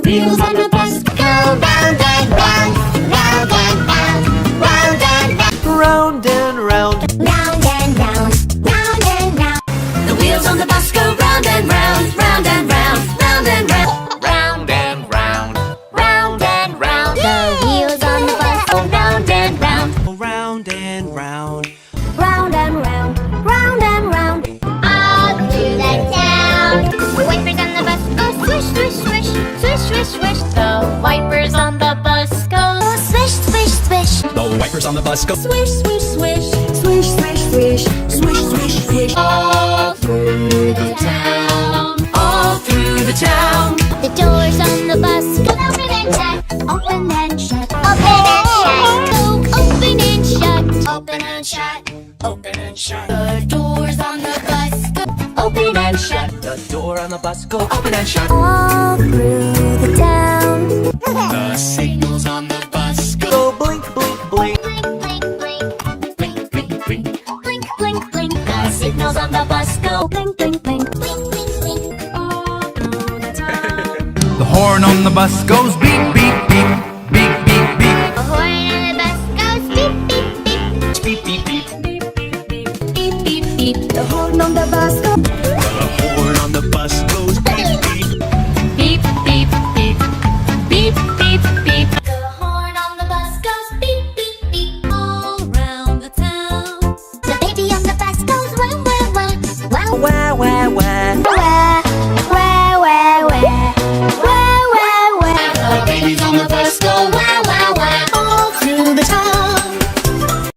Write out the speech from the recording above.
The wheels on the bus go round and round, round and round, round and round, round and round, round and round, round and round. The wheels on the bus go round and round, round and round, round and round, round and round, round and round. The wheels on the bus go round and round, round and round, round and round, round and round. All through the town. The wipers on the bus go swish, swish, swish, swish, swish, swish. The wipers on the bus go swish, swish, swish. the wipers on the bus go Swish, swish, swish, swish, swish, swish, swish, swish, swish. All through the town, all through the town. the doors on the bus go open and shut, open and shut, open and shut, go open and shut, open and shut, open and shut. The doors on the bus go open and shut, The door on the bus go open and shut. all through the town. The signals on the bus go blink, blink, blink. Blink, blink, blink, Blink, blink, blink. blink, blink, blink. The signals on the bus go blink, blink, blink, blink, blink, blink. All through the town. The horn on the bus goes beep, beep, beep, beep, beep, beep. The horn on the bus goes beep, beep, beep, Beep, beep, beep. beep, beep, beep. The horn on the bus goes. The horn on the bus goes